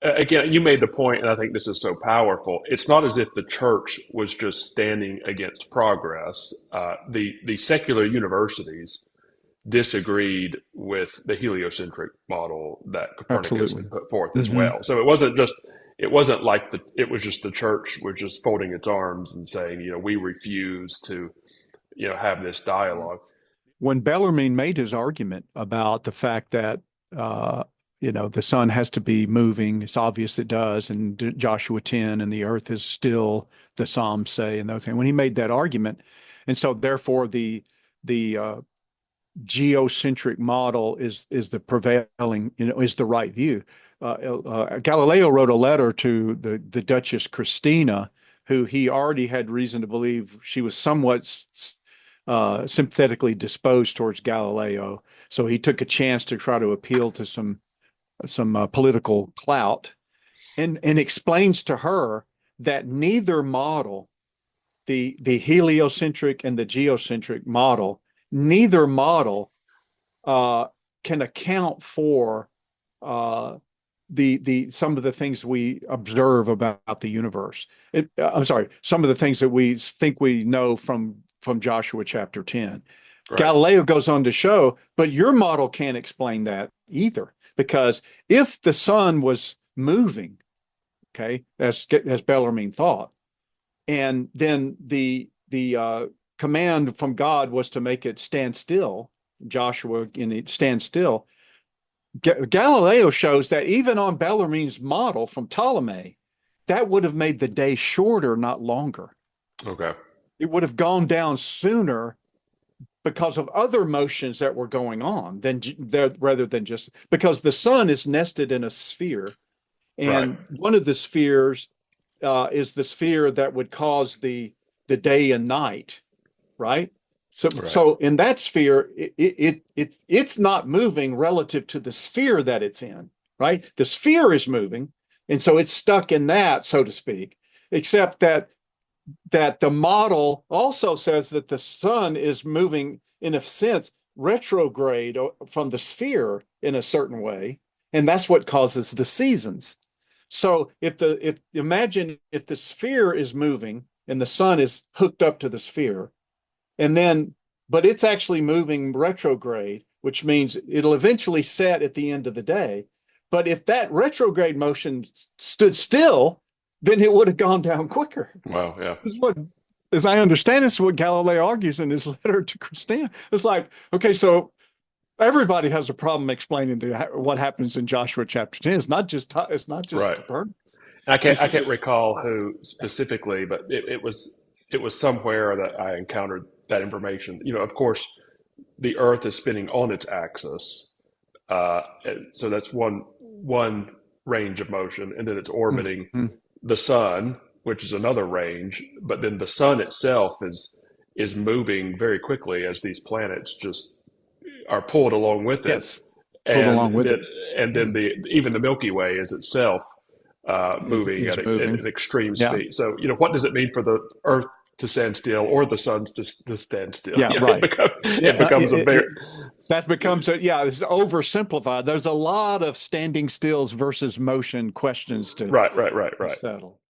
Again, you made the point, and I think this is so powerful. It's not as if the church was just standing against progress. The secular universities disagreed with the heliocentric model that Copernicus Absolutely. had put forth as Hmm. well. So it wasn't like it was just the church was just folding its arms and saying, we refuse to, have this dialogue. When Bellarmine made his argument about the fact that uh, the sun has to be moving, it's obvious it does, and Joshua 10, and the earth is still, the Psalms say, and those things. When he made that argument, and so therefore the geocentric model is the prevailing, is the right view. Galileo wrote a letter to the Duchess Christina, who he already had reason to believe she was somewhat sympathetically disposed towards Galileo. So he took a chance to try to appeal to some political clout, and explains to her that neither model, the heliocentric and the geocentric model, neither model uh, can account for uh, the some of the things we observe about the universe. I'm sorry, some of the things that we think we know from Joshua chapter 10. Right. Galileo goes on to show, but your model can't explain that either, because if the sun was moving, okay, as Bellarmine thought, and then the command from God was to make it stand still. Joshua in it stand still. Galileo shows that even on Bellarmine's model from Ptolemy, that would have made the day shorter, not longer. Okay. It would have gone down sooner because of other motions that were going on than rather than just because the sun is nested in a sphere, Right. and one of the spheres is the sphere that would cause the day and night, right? So Right. so in that sphere, it's not moving relative to the sphere that it's in, right? The sphere is moving, and so it's stuck in that, so to speak. Except that the model also says that the sun is moving in a sense retrograde from the sphere in a certain way, and that's what causes the seasons. So if imagine if the sphere is moving and the sun is hooked up to the sphere, and then but it's actually moving retrograde, which means it'll eventually set at the end of the day. But if that retrograde motion stood still, then it would have gone down quicker. Wow. Yeah. This is what, as I understand, this is what Galileo argues in his letter to Christina. It's like, okay, so everybody has a problem explaining what happens in Joshua chapter 10. It's not just Right. Copernicus. I can't It's recall who specifically, but it was somewhere that I encountered that information. Of course, the Earth is spinning on its axis, so that's one range of motion, and then it's orbiting mm-hmm. the sun, which is another range. But then the sun itself is moving very quickly as these planets just are pulled along with it, Yes, pulled and along with then it. the even the Milky Way is itself moving Is at moving. an extreme Yeah. speed. So, what does it mean for the Earth to stand still or the suns to stand still? Yeah, right. Yeah, It becomes a very that becomes it's oversimplified. There's a lot of standing stills versus motion questions to right, right, right, right. settle.